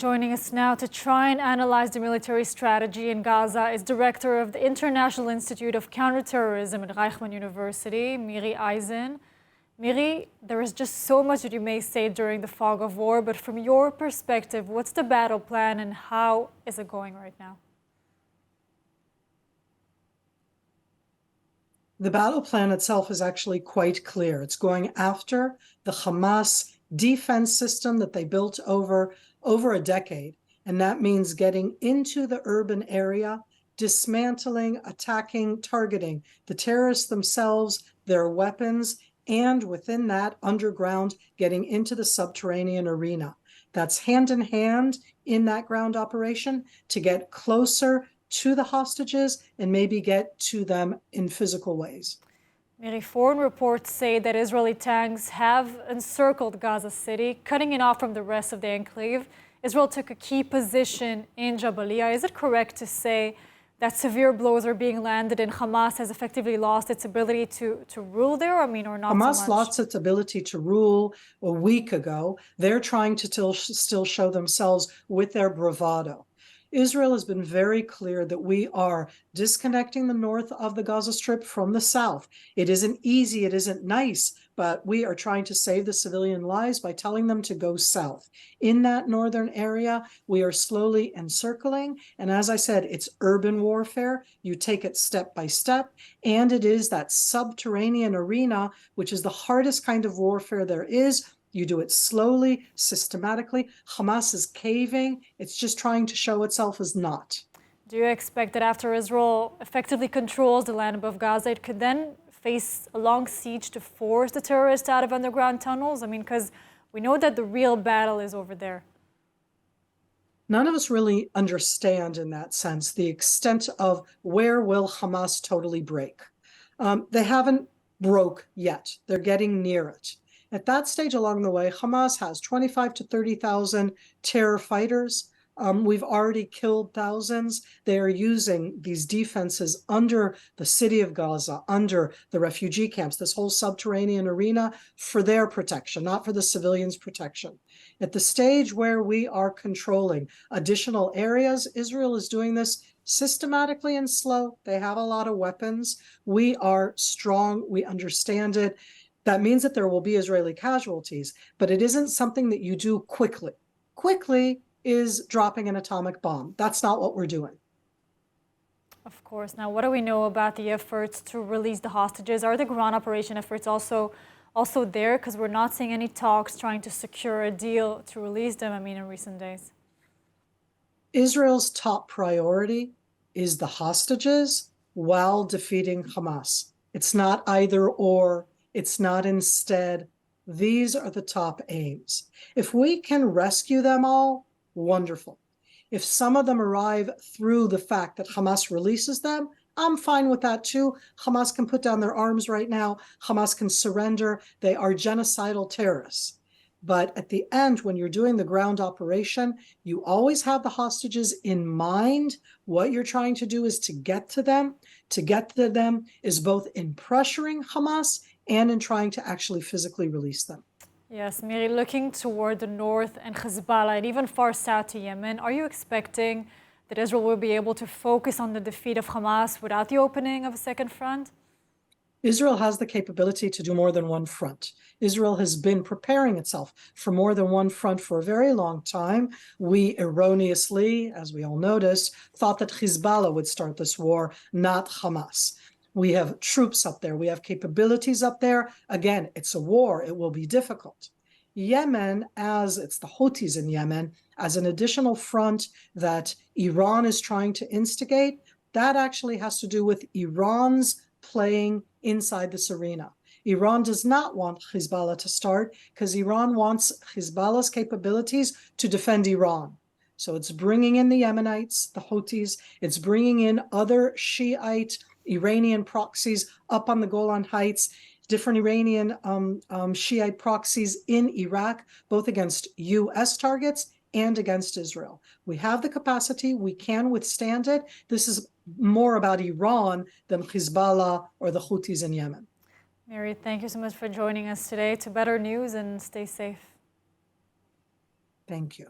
joining us now to try and analyze the military strategy in Gaza is Director of the International Institute of Counterterrorism at Reichman University, Miri Eisin. Miri, there is just so much that you may say during the fog of war, but from your perspective, what's the battle plan and how is it going right now? The battle plan itself is actually quite clear. It's going after the Hamas defense system that they built over a decade. And that means getting into the urban area, dismantling, attacking, targeting the terrorists themselves, their weapons, and within that underground, getting into the subterranean arena. That's hand in hand in that ground operation to get closer to the hostages and maybe get to them in physical ways. Miri, foreign reports say that Israeli tanks have encircled Gaza City, cutting it off from the rest of the enclave. Israel took a key position in Jabalia. Is it correct to say that severe blows are being landed and Hamas has effectively lost its ability to rule there? Or not Hamas so much? lost its ability to rule a week ago. They're trying to still show themselves with their bravado. Israel has been very clear that we are disconnecting the north of the Gaza Strip from the south. It isn't easy, it isn't nice, but we are trying to save the civilian lives by telling them to go south. In that northern area, we are slowly encircling, and as I said, it's urban warfare. You take it step by step, and it is that subterranean arena, which is the hardest kind of warfare there is. You do it slowly, systematically. Hamas is caving. It's just trying to show itself as not. Do you expect that after Israel effectively controls the land above Gaza, it could then face a long siege to force the terrorists out of underground tunnels? Because we know that the real battle is over there. None of us really understand in that sense the extent of where will Hamas totally break. They haven't broke yet. They're getting near it. At that stage along the way, Hamas has 25 to 30,000 terror fighters. We've already killed thousands. They are using these defenses under the city of Gaza, under the refugee camps, this whole subterranean arena for their protection, not for the civilians' protection. At the stage where we are controlling additional areas, Israel is doing this systematically and slow. They have a lot of weapons. We are strong. We understand it. That means that there will be Israeli casualties, but it isn't something that you do quickly. Quickly is dropping an atomic bomb. That's not what we're doing. Of course. Now, what do we know about the efforts to release the hostages? Are the ground operation efforts also there? Because we're not seeing any talks trying to secure a deal to release them, in recent days. Israel's top priority is the hostages while defeating Hamas. It's not either or. It's not instead. These are the top aims. If we can rescue them all, wonderful. If some of them arrive through the fact that Hamas releases them, I'm fine with that too. Hamas can put down their arms right now. Hamas can surrender. They are genocidal terrorists. But at the end, when you're doing the ground operation, you always have the hostages in mind. What you're trying to do is to get to them. To get to them is both in pressuring Hamas and in trying to actually physically release them. Yes, Miri, looking toward the north and Hezbollah and even far south to Yemen, are you expecting that Israel will be able to focus on the defeat of Hamas without the opening of a second front? Israel has the capability to do more than one front. Israel has been preparing itself for more than one front for a very long time. We erroneously, as we all noticed, thought that Hezbollah would start this war, not Hamas. We have troops up there. We have capabilities up there. Again, it's a war. It will be difficult. Yemen, as it's the Houthis in Yemen, as an additional front that Iran is trying to instigate, that actually has to do with Iran's playing inside this arena. Iran does not want Hezbollah to start because Iran wants Hezbollah's capabilities to defend Iran. So it's bringing in the Yemenites, the Houthis. It's bringing in other Shiite Iranian proxies up on the Golan Heights, different Iranian Shiite proxies in Iraq, both against U.S. targets and against Israel. We have the capacity. We can withstand it. This is more about Iran than Hezbollah or the Houthis in Yemen. Miri, thank you so much for joining us today. To better news and stay safe. Thank you.